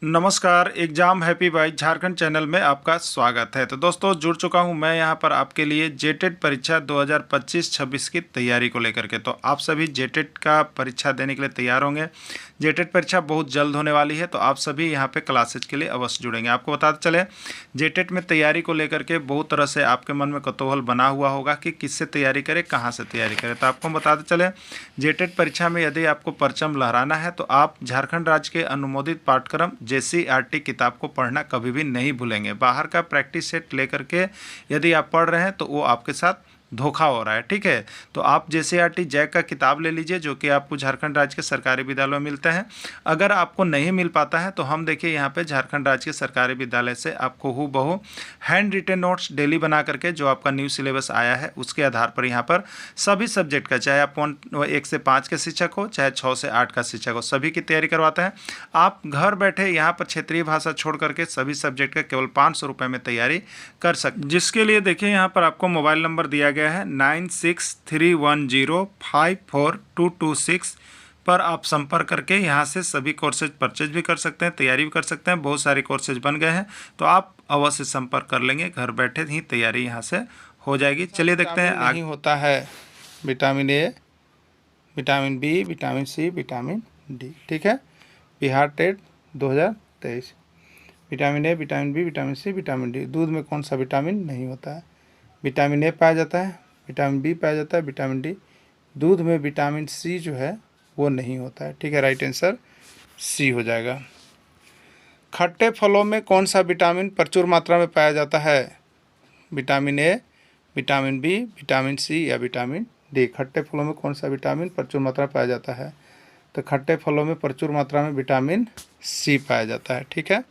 नमस्कार, exam happy by Jharkhand channel में आपका स्वागत है। तो दोस्तों, जुड़ चुका हूं मैं यहां पर आपके लिए जेटेट परीक्षा 2025-26 की तैयारी को लेकर के। तो आप सभी जेटेट का परीक्षा देने के लिए तैयार होंगे। जेटेट परीक्षा बहुत जल्द होने वाली है, तो आप सभी यहां पे क्लासेज के लिए अवश्य जुड़ेंगे। आपको बताते चले, जेटेट में तैयारी को लेकर के बहुत तरह से आपके मन में कौतूहल बना हुआ होगा कि किससे तैयारी करें, कहाँ से तैयारी करें। तो आपको बताते चले, जेटेट परीक्षा में यदि आपको परचम लहराना है तो आप झारखंड राज्य के अनुमोदित पाठ्यक्रम JCERT किताब को पढ़ना कभी भी नहीं भूलेंगे। बाहर का प्रैक्टिस सेट लेकर के यदि आप पढ़ रहे हैं तो वो आपके साथ धोखा हो रहा है, ठीक है। तो आप JCERT जैक का किताब ले लीजिए, जो कि आपको झारखंड राज्य के सरकारी विद्यालयों में मिलते हैं। अगर आपको नहीं मिल पाता है तो हम देखिए यहाँ पे झारखंड राज्य के सरकारी विद्यालय से आपको हूबहू हैंड रिटेन नोट्स डेली बना करके, जो आपका न्यू सिलेबस आया है उसके आधार पर यहाँ पर सभी सब्जेक्ट का, चाहे आप 1 से 5 के शिक्षक हो, चाहे 6 से 8 का शिक्षक हो, सभी की तैयारी करवाते हैं। आप घर बैठे यहाँ पर क्षेत्रीय भाषा छोड़ करके सभी सब्जेक्ट का केवल 500 रुपये में तैयारी कर सकते, जिसके लिए देखिए यहाँ पर आपको मोबाइल नंबर दिया गया है 9631054226 पर आप संपर्क करके यहाँ से सभी कोर्सेज परचेज भी कर सकते हैं, तैयारी भी कर सकते हैं। बहुत सारे कोर्सेज बन गए हैं, तो आप अवश्य संपर्क कर लेंगे, घर बैठे ही तैयारी यहाँ से हो जाएगी। चलिए देखते हैं नहीं होता है vitamin A, vitamin B, vitamin C, vitamin D, ठीक है। Bihar TET 2023, vitamin A, vitamin B, vitamin C, vitamin D. दूध में कौन सा विटामिन नहीं होता है? विटामिन ए पाया जाता है, विटामिन बी पाया जाता है, विटामिन डी। दूध में विटामिन सी जो है वो नहीं होता है, ठीक है। राइट आंसर सी हो जाएगा। खट्टे फलों में कौन सा विटामिन प्रचुर मात्रा में पाया जाता है? Vitamin A, vitamin B, vitamin C या विटामिन डी। खट्टे फलों में कौन सा विटामिन प्रचुर मात्रा में पाया जाता है? तो खट्टे फलों में प्रचुर मात्रा में विटामिन सी पाया जाता है, ठीक है।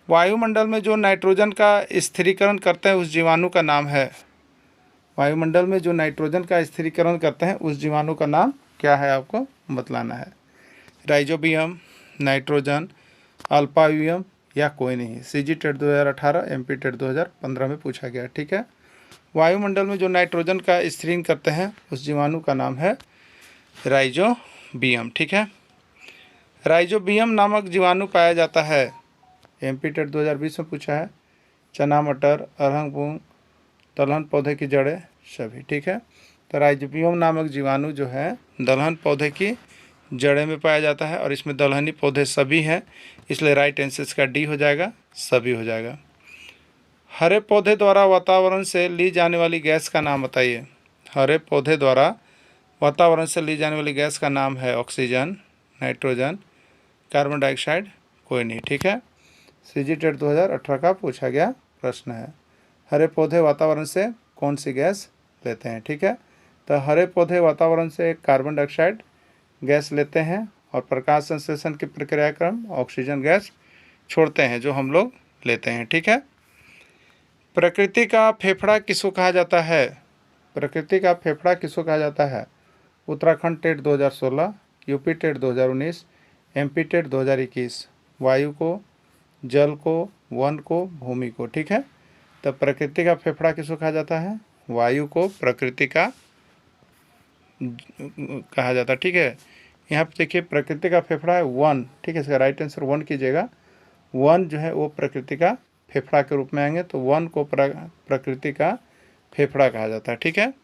वायुमंडल में जो नाइट्रोजन का स्थिरीकरण करते हैं उस जीवाणु का नाम है? वायुमंडल में जो नाइट्रोजन का स्थिरीकरण करते हैं उस जीवाणु का नाम क्या है, आपको बतलाना है। राइजोबियम, नाइट्रोजन, अल्पावियम या कोई नहीं। CG टेट 2018, MP टेट 2015 में पूछा गया, ठीक है। वायुमंडल में जो नाइट्रोजन का स्थिरीकरण करते हैं उस जीवाणु का नाम है राइजोबियम, ठीक है। राइजोबियम नामक जीवाणु पाया जाता है, MP टेट 2020 में पूछा है। चना, मटर, अरहर, मूंग, दलहन पौधे की जड़ें सभी, ठीक है। तो राइजोबियम नामक जीवाणु जो है दलहन पौधे की जड़ें में पाया जाता है, और इसमें दलहनी पौधे सभी हैं, इसलिए राइट आंसर इसका डी हो जाएगा, सभी हो जाएगा। हरे पौधे द्वारा वातावरण से ली जाने वाली गैस का नाम बताइए। हरे पौधे द्वारा वातावरण से ली जाने वाली गैस का नाम है ऑक्सीजन, नाइट्रोजन, कार्बन डाइऑक्साइड, कोई नहीं, ठीक है। CG टेट 2018 का पूछा गया प्रश्न है। हरे पौधे वातावरण से कौन सी गैस लेते हैं, ठीक है। तो हरे पौधे वातावरण से कार्बन डाइऑक्साइड गैस लेते हैं, और प्रकाश संश्लेषण की प्रक्रियाक्रम ऑक्सीजन गैस छोड़ते हैं, जो हम लोग लेते हैं, ठीक है। प्रकृति का फेफड़ा किसको कहा जाता है? प्रकृति का फेफड़ा किसको कहा जाता है? Uttarakhand TET 2016, UP TET 2019, MP TET 2021। वायु को, जल को, वन को, भूमि को, ठीक है। तो प्रकृति का फेफड़ा किसको कहा जाता है? वायु को प्रकृति का कहा जाता है, ठीक है। यहाँ पे देखिए प्रकृति का फेफड़ा है वन, ठीक है। इसका राइट आंसर वन कीजिएगा। वन जो है वो प्रकृति का फेफड़ा के रूप में आएंगे, तो वन को प्रकृति का फेफड़ा कहा जाता है, ठीक है।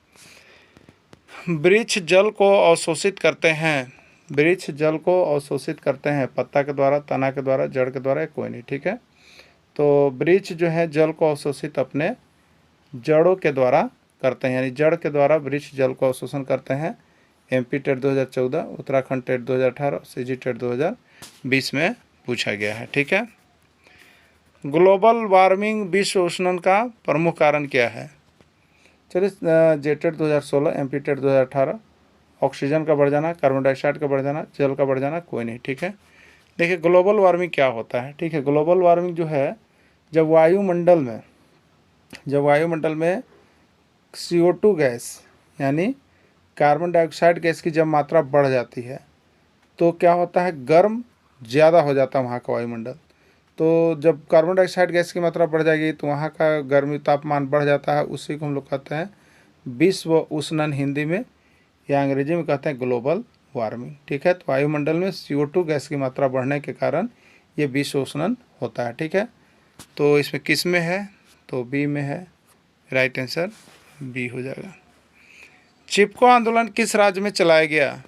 वृक्ष जल को अवशोषित करते हैं। वृक्ष जल को अवशोषित करते हैं पत्ता के द्वारा, तना के द्वारा, जड़ के द्वारा, कोई नहीं, ठीक है। तो वृक्ष जो है जल को अवशोषित अपने जड़ों के द्वारा करते हैं, यानी जड़ के द्वारा वृक्ष जल को अवशोषण करते हैं। MP TET 2014, Uttarakhand TET 2018, CG TET 2020 में पूछा गया है, ठीक है। ग्लोबल वार्मिंग, विश्व उष्णन का प्रमुख कारण क्या है? चलिए, JTET 2016, MP टेट 2018, ऑक्सीजन का बढ़ जाना, कार्बन डाइऑक्साइड का बढ़ जाना, जल का बढ़ जाना, कोई नहीं, ठीक है। देखिए ग्लोबल वार्मिंग क्या होता है, ठीक है। ग्लोबल वार्मिंग जो है, जब वायुमंडल में CO2 गैस यानी कार्बन डाइऑक्साइड गैस की जब मात्रा बढ़ जाती है तो क्या होता है, गर्म ज़्यादा हो जाता है वहाँ का वायुमंडल। तो जब कार्बन डाइऑक्साइड गैस की मात्रा बढ़ जाएगी तो वहाँ का गर्मी तापमान बढ़ जाता है, उसी को हम लोग कहते हैं विश्व उष्णन, हिंदी में या अंग्रेजी में कहते हैं ग्लोबल वार्मिंग, ठीक है। तो वायुमंडल में CO2 गैस की मात्रा बढ़ने के कारण ये विश्वोष्णन होता है। ठीक है, तो इसमें किस में है, तो बी में है, राइट आंसर बी हो जाएगा। चिपको आंदोलन किस राज्य में चलाया गया?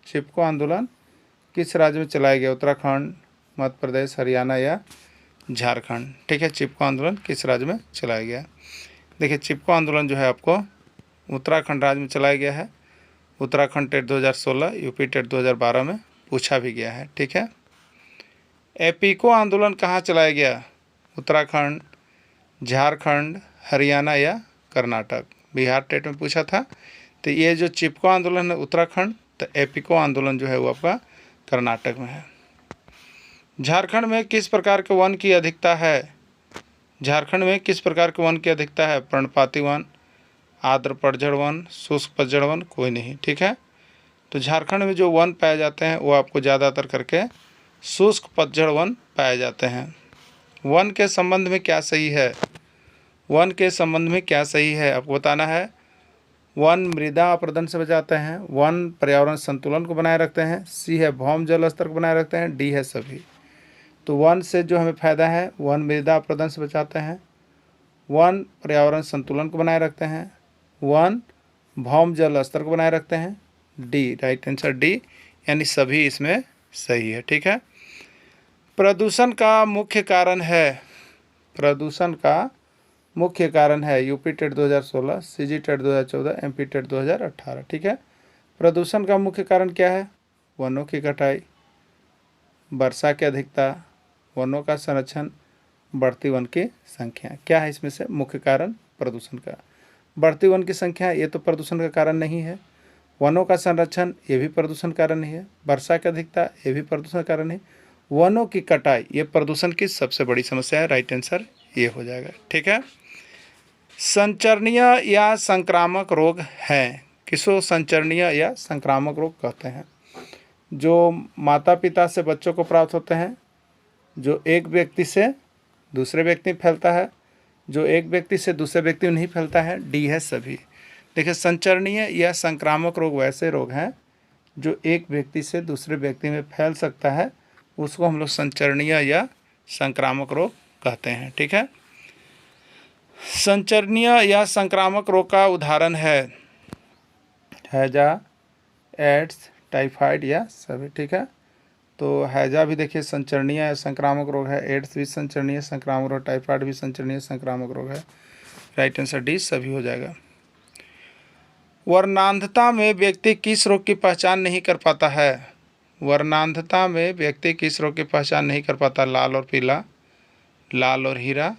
चिपको आंदोलन किस राज्य में चलाया गया? उत्तराखंड, मध्य प्रदेश, हरियाणा या झारखंड? ठीक है, चिपको आंदोलन किस राज्य में चलाया गया? देखिए, चिपको आंदोलन जो है आपको उत्तराखंड राज्य में चलाया गया है। उत्तराखंड टेट 2016, यूपी टेट 2012 में पूछा भी गया है। ठीक है, एपीको आंदोलन कहाँ चलाया गया? उत्तराखंड, झारखंड, हरियाणा या कर्नाटक? बिहार टेट में पूछा था। तो ये जो चिपको आंदोलन है उत्तराखंड, तो एपीको आंदोलन जो है वो आपका कर्नाटक में है। झारखंड में किस प्रकार के वन की अधिकता है? झारखंड में किस प्रकार के वन की अधिकता है? पर्णपाती वन, आर्द्र पतझड़ वन, शुष्क पतझड़ वन? कोई नहीं। ठीक है, तो झारखंड में जो वन पाए जाते हैं वो आपको ज़्यादातर करके शुष्क पतझड़ वन पाए जाते हैं। वन के संबंध में क्या सही है? वन के संबंध में क्या सही है आपको बताना है। वन मृदा अपरदन से बचाते हैं, वन पर्यावरण संतुलन को बनाए रखते हैं, सी है भौम जल स्तर को बनाए रखते हैं, डी है सभी। तो वन से जो हमें फ़ायदा है, वन मृदा अपरदन से बचाते हैं, वन पर्यावरण संतुलन को बनाए रखते हैं, वन भौम जल स्तर को बनाए रखते हैं, डी, राइट आंसर डी, यानी सभी इसमें सही है। ठीक है, प्रदूषण का मुख्य कारण है, प्रदूषण का मुख्य कारण है UP TET 2016, CG TET 2014, MP TET 2018। ठीक है, प्रदूषण का मुख्य कारण क्या है? वनों की कटाई, वर्षा की अधिकता, वनों का संरक्षण, बढ़ती वन की संख्या। क्या है इसमें से मुख्य कारण प्रदूषण का? बढ़ती वन की संख्या, ये तो प्रदूषण का कारण नहीं है। वनों का संरक्षण, ये भी प्रदूषण कारण नहीं है। वर्षा की अधिकता, ये भी प्रदूषण कारण नहीं। वनों की कटाई, ये प्रदूषण की सबसे बड़ी समस्या है। राइट आंसर ये हो जाएगा। ठीक है, संचरणीय या संक्रामक रोग हैं, किसको संचरणीय या संक्रामक रोग कहते हैं? जो माता पिता से बच्चों को प्राप्त होते हैं, जो एक व्यक्ति से दूसरे व्यक्ति में फैलता है, जो एक व्यक्ति से दूसरे व्यक्ति में नहीं फैलता है, डी है सभी। देखिए, संचरणीय या संक्रामक रोग वैसे रोग हैं जो एक व्यक्ति से दूसरे व्यक्ति में फैल सकता है, उसको हम लोग संचरणीय या संक्रामक रोग कहते हैं। ठीक है, संचरणीय या संक्रामक रोग का उदाहरण है हैजा, एड्स, टाइफाइड या सभी। ठीक है, तो हैजा भी देखिए संचरणीय या संक्रामक रोग है, एड्स भी संचरणीय संक्रामक रोग, टाइफाइड भी संचरणीय संक्रामक रोग है। राइट आंसर डी सभी हो जाएगा। वर्णांधता में व्यक्ति किस रोग की पहचान नहीं कर पाता है? वर्णांधता में व्यक्ति किस रोग की पहचान नहीं कर पाता? लाल और पीला, लाल और हीरा,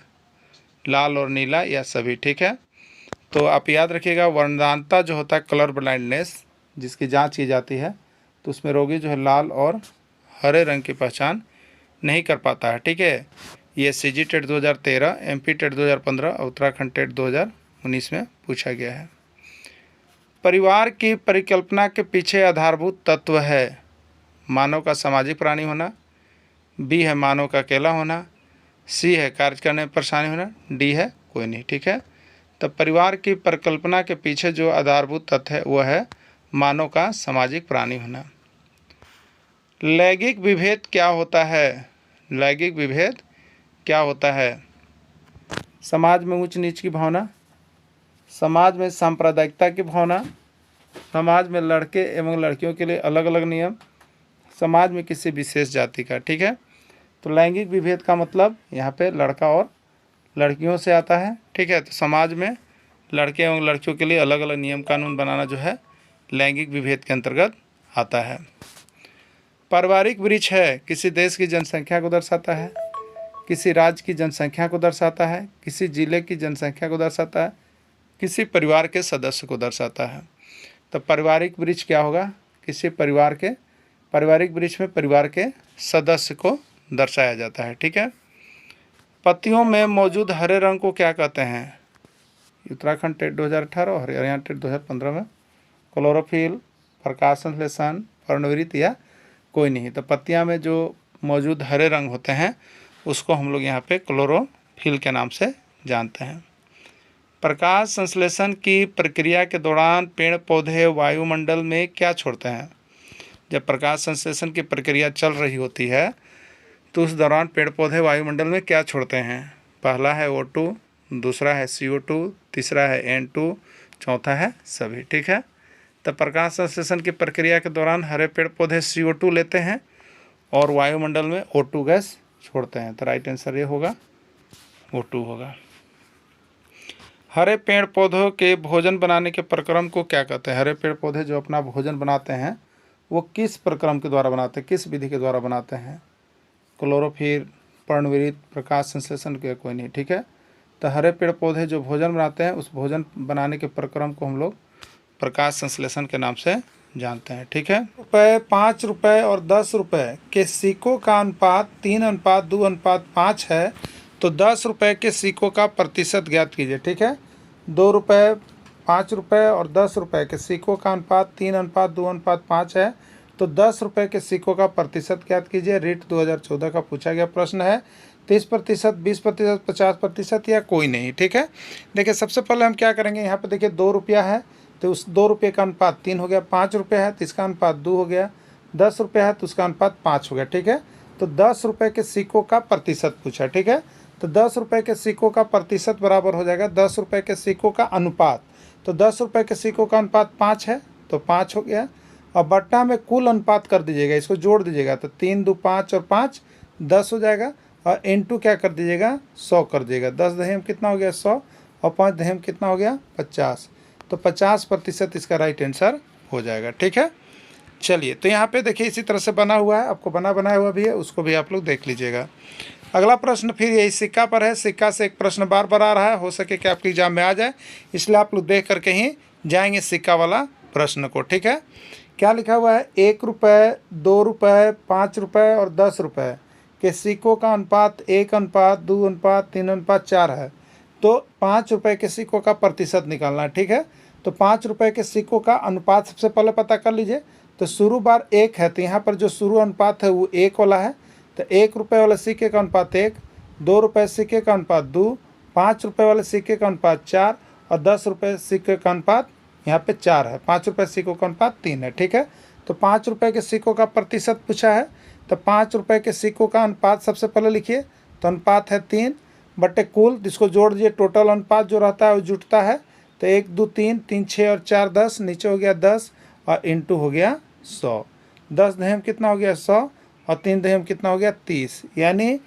लाल और नीला या सभी। ठीक है, तो आप याद रखिएगा, वर्णांधता जो होता है कलर ब्लाइंडनेस, जिसकी जांच की जाती है, तो उसमें रोगी जो है लाल और हरे रंग की पहचान नहीं कर पाता है। ठीक है, ये सीजी टेट 2013, एमपी टेट 2015 और उत्तराखंड टेट 2019 में पूछा गया है। परिवार की परिकल्पना के पीछे आधारभूत तत्व है, मानव का सामाजिक प्राणी होना, बी है मानव का अकेला होना, सी है कार्य करने में परेशानी होना, डी है कोई नहीं। ठीक है, तो परिवार की परिकल्पना के पीछे जो आधारभूत तथ्य है वो है मानव का सामाजिक प्राणी होना। लैंगिक विभेद क्या होता है? लैंगिक विभेद क्या होता है? समाज में ऊंच नीच की भावना, समाज में सांप्रदायिकता की भावना, समाज में लड़के एवं लड़कियों के लिए अलग अलग नियम, समाज में किसी विशेष जाति का। ठीक है, तो लैंगिक विभेद का मतलब यहाँ पे लड़का और लड़कियों से आता है। ठीक है, तो समाज में लड़के एवं लड़कियों के लिए अलग अलग नियम कानून बनाना जो है लैंगिक विभेद के अंतर्गत आता है। पारिवारिक वृक्ष है, किसी देश की जनसंख्या को दर्शाता है, किसी राज्य की जनसंख्या को दर्शाता है, किसी जिले की जनसंख्या को दर्शाता है, किसी परिवार के सदस्य को दर्शाता है। तो पारिवारिक वृक्ष क्या होगा? किसी परिवार के, पारिवारिक वृक्ष में परिवार के सदस्य को दर्शाया जाता है। ठीक है, पत्तियों में मौजूद हरे रंग को क्या कहते हैं? उत्तराखंड टेट 2018 और हरियाणा टेट 2015 में क्लोरोफिल, प्रकाश संश्लेषण, पर्णविकृत या कोई नहीं। तो पत्तियां में जो मौजूद हरे रंग होते हैं उसको हम लोग यहाँ पे क्लोरोफिल के नाम से जानते हैं। प्रकाश संश्लेषण की प्रक्रिया के दौरान पेड़ पौधे वायुमंडल में क्या छोड़ते हैं? जब प्रकाश संश्लेषण की प्रक्रिया चल रही होती है तो उस दौरान पेड़ पौधे वायुमंडल में क्या छोड़ते हैं? पहला है O2, दूसरा है CO2, तीसरा है N2, चौथा है सभी। ठीक है, तो प्रकाश संश्लेषण की प्रक्रिया के दौरान हरे पेड़ पौधे CO2 लेते हैं और वायुमंडल में O2 गैस छोड़ते हैं। तो राइट आंसर ये होगा O2 होगा। हरे पेड़ पौधों के भोजन बनाने के प्रक्रम को क्या कहते हैं? हरे पेड़ पौधे जो अपना भोजन बनाते हैं वो किस प्रक्रम के द्वारा बनाते हैं, किस विधि के द्वारा बनाते हैं? क्लोरोफिल, पर्णविरीत, प्रकाश संश्लेषण के कोई नहीं। ठीक है, तो हरे पेड़ पौधे जो भोजन बनाते हैं उस भोजन बनाने के प्रक्रम को हम लोग प्रकाश संश्लेषण के नाम से जानते हैं। ठीक है, रुपये, 5 रुपये और 10 रुपये के सिक्कों का अनुपात 3:2:5 है, तो 10 रुपये के सिक्कों का प्रतिशत ज्ञात कीजिए। ठीक है, 2 रुपये, 5 रुपये और 10 रुपये के सिक्कों का अनुपात 3:2:5 है, तो 10 रुपये के सिक्कों का प्रतिशत ज्ञात कीजिए। रीट 2014 का पूछा गया प्रश्न है। 30%, 20%, 50% या कोई नहीं। ठीक है, देखिए सबसे पहले हम क्या करेंगे, यहाँ पे देखिए 2 रुपया है तो उस 2 रुपये का अनुपात 3 हो गया। 5 रुपये है तो इसका अनुपात 2 हो गया। 10 रुपये है तो उसका अनुपात 5 हो गया। ठीक है, तो 10 रुपये के सिक्कों का प्रतिशत पूछा। ठीक है, तो 10 रुपये के सिक्कों का प्रतिशत बराबर हो जाएगा 10 रुपये के सिक्कों का अनुपात। तो 10 रुपये के सिक्कों का अनुपात 5 है तो 5 हो गया। अब बट्टा में कुल अनुपात कर दीजिएगा, इसको जोड़ दीजिएगा तो 3 2 5 और 5 10 हो जाएगा। और इंटू क्या कर दीजिएगा, 100 कर दीजिएगा। 10 दहेम कितना हो गया 100 और 5 दहेम कितना हो गया 50, तो 50% इसका राइट आंसर हो जाएगा। ठीक है, चलिए तो यहाँ पे देखिए इसी तरह से बना हुआ है, आपको बनाया हुआ भी है, उसको भी आप लोग देख लीजिएगा। अगला प्रश्न फिर यही सिक्का पर है। सिक्का से एक प्रश्न बार बार आ रहा है, हो सके कि आपके एग्जाम में आ जाए, इसलिए आप लोग देख करके ही जाएंगे सिक्का वाला प्रश्न को। ठीक है, क्या लिखा हुआ है, 1 रुपये, 2 रुपये, 5 रुपये और 10 रुपये के सिक्कों का अनुपात 1:2:3:4 है, तो 5 रुपये के सिक्कों का प्रतिशत निकालना है। ठीक है, तो 5 रुपये के सिक्कों का अनुपात सबसे पहले पता कर लीजिए। तो शुरू बार 1 है, तो यहाँ पर जो शुरू अनुपात है वो 1 वाला है, तो 1 रुपये वाले सिक्के का अनुपात 1, 2 रुपये सिक्के का अनुपात 2, 5 रुपये वाले सिक्के का अनुपात 4 और 10 रुपये सिक्के का अनुपात यहाँ पे 4 है। 5 रुपये सिक्कों का अनुपात 3 है। ठीक है, तो 5 रुपये के सिक्कों का प्रतिशत पूछा है, तो 5 रुपये के सिक्कों का अनुपात सबसे पहले लिखिए। तो अनुपात है 3 बटे कुल, जिसको जोड़ दीजिए, टोटल अनुपात जो रहता है वो जुटता है। तो 1 2 3, 3 6 और 4 10, नीचे हो गया 10 और इंटू हो गया 100। 10 दहेम कितना हो गया 100 और 3 दहेम कितना हो गया 30, यानी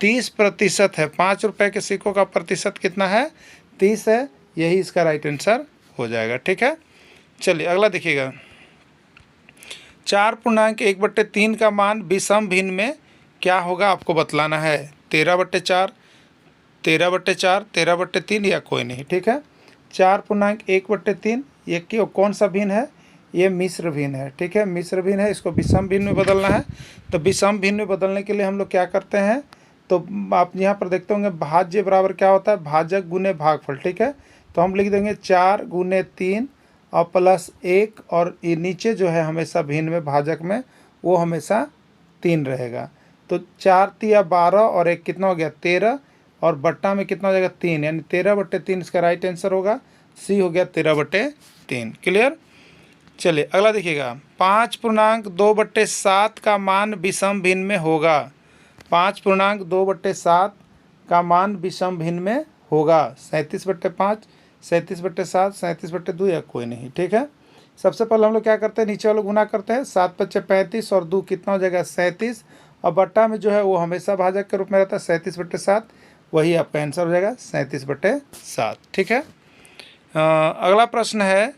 30% है। 5 रुपये के सिक्कों का प्रतिशत कितना है 30 है, यही इसका राइट आंसर हो जाएगा। ठीक है, चलिए अगला देखिएगा। 4.1/3 का मान विषम भिन्न में क्या होगा आपको बतलाना है। 13/4, 13/4, 13/3 या कोई नहीं। ठीक है, 4.1/3 ये क्यों, कौन सा भिन्न है, ये मिश्र भिन्न है। ठीक है, मिश्र भिन्न है, इसको विषम भिन्न में बदलना है। तो विषम भिन्न में बदलने के लिए हम लोग क्या करते हैं, तो आप यहाँ पर देखते होंगे भाज्य बराबर क्या होता है, भाजक गुने भागफल। ठीक है, तो हम लिख देंगे 4 गुने 3 और प्लस 1, और ये नीचे जो है हमेशा भिन्न में भाजक में वो हमेशा 3 रहेगा। तो 4 3 12 और 1 कितना हो गया 13 और बट्टा में कितना हो जाएगा 3, यानी 13/3 इसका राइट आंसर होगा। सी हो गया 13/3। क्लियर, चलिए अगला देखिएगा। 5.2/7 का मान विषम भिन्न में होगा। 5.2/7 का मान विषम भिन्न में होगा 37/5, 37/7, 37/2 या कोई नहीं। ठीक है, सबसे पहले हम लोग क्या करते हैं, नीचे वाले गुना करते हैं। 7 × 5 = 35 और 2 कितना हो जाएगा 37, और बट्टा में जो है वो हमेशा भाजक के रूप में रहता है 37/7, वही आपका आंसर हो जाएगा 37/7। ठीक है, अगला प्रश्न है,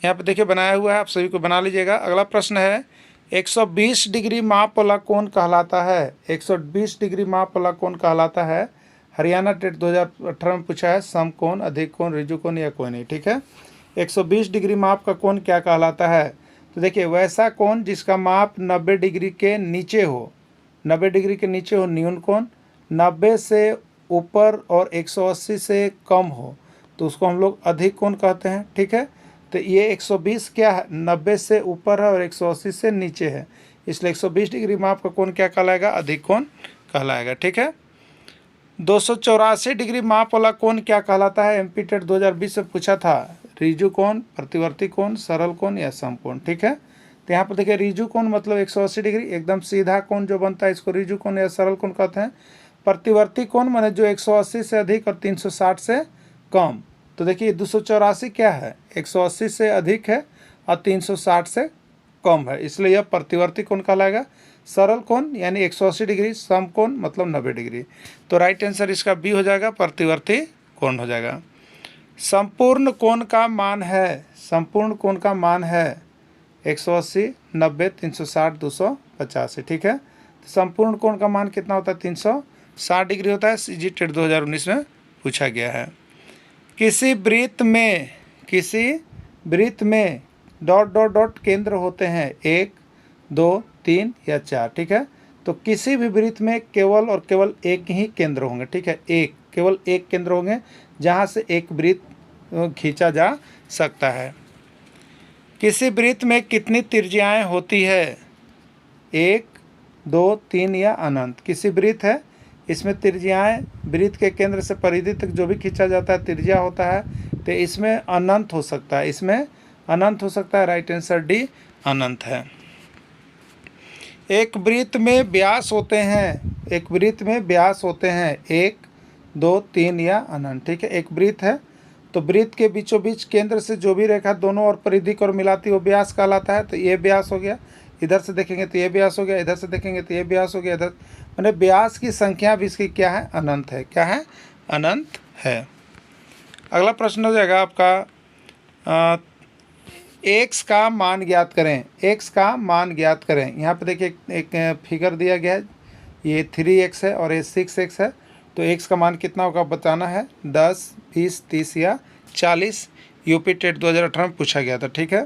यहाँ पे देखिए बनाया हुआ है, आप सभी को बना लीजिएगा। अगला प्रश्न है, 120 डिग्री माप वाला कोण कहलाता है। 120 डिग्री माप वाला कोण कहलाता है। हरियाणा टेट 2018 में पूछा है, समकोण, अधिक कोण, ऋजु कोण या कोई नहीं। ठीक है, 120 डिग्री माप का कोण क्या कहलाता है, तो देखिए वैसा कोण जिसका माप 90 डिग्री के नीचे हो, 90 डिग्री के नीचे हो न्यून कोण, 90 से ऊपर और 180 से कम हो तो उसको हम लोग अधिक कोण कहते हैं। ठीक है, तो ये 120 क्या है, 90 से ऊपर है और 180 से नीचे है, इसलिए 120 डिग्री माप का कोण क्या कहलाएगा, अधिक कोण कहलाएगा। ठीक है, 284 डिग्री माप वाला कोण क्या कहलाता है, एमपी टेट 2020 में पूछा था। ऋजु कोण, प्रतिवर्ती कोण, सरल कोण या समकोण। ठीक है, तो यहाँ पर देखिए रिजु कोण मतलब 180 डिग्री, एकदम सीधा कोण जो बनता है इसको रिजु कोण या सरल कोण कहते हैं। प्रतिवर्ती कोण माने जो 180 से अधिक और 360 से कम। तो देखिए 284 क्या है, 180 से अधिक है और 360 से कम है, इसलिए यह प्रतिवर्ती कोण कहलाएगा। सरल कोण यानी 180 डिग्री, समकोण मतलब 90 डिग्री। तो राइट आंसर इसका बी हो जाएगा, प्रतिवर्ती कोण हो जाएगा। संपूर्ण कोण का मान है, संपूर्ण कोण का मान है 180, 90, 360, 285, ठीक है। तो संपूर्ण कोण का मान कितना होता है, 360 डिग्री होता है। CG टेट 2019 में पूछा गया है। किसी वृत्त में डॉट डॉट डॉट केंद्र होते हैं, 1, 2, 3 या 4, ठीक है। तो किसी भी वृत्त में केवल और केवल एक ही केंद्र होंगे, ठीक है, केवल एक केंद्र होंगे जहाँ से एक वृत्त खींचा जा सकता है। किसी वृत्त में कितनी त्रिज्याएं होती है, 1, 2, 3 या अनंत। किसी वृत्त है, इसमें त्रिज्याएं वृत्त के केंद्र से परिधि तक जो भी खींचा जाता है त्रिज्या होता है, तो इसमें अनंत हो सकता है, इसमें अनंत हो सकता है। राइट आंसर डी अनंत है। एक वृत्त में व्यास होते हैं, एक वृत्त में व्यास होते हैं 1, 2, 3 या अनंत, ठीक है। एक वृत्त है तो वृत्त के बीचों बीच केंद्र से जो भी रेखा दोनों और परिधि को मिलाती है वो व्यास कहलाता है। तो ये व्यास हो गया, इधर से देखेंगे तो ये व्यास हो गया, इधर से देखेंगे तो ये व्यास हो गया, इधर मैंने व्यास की संख्या भी इसकी क्या है, अनंत है। क्या है, अनंत है। अगला प्रश्न हो जाएगा आपका एक्स का मान ज्ञात करें, एक्स का मान ज्ञात करें। यहाँ पे देखिए एक फिगर दिया गया है, ये 3x है और ये 6x है। तो x का मान कितना होगा बताना है, 10, 20, 30 या 40। यूपी टेट 2018 में पूछा गया था, ठीक है।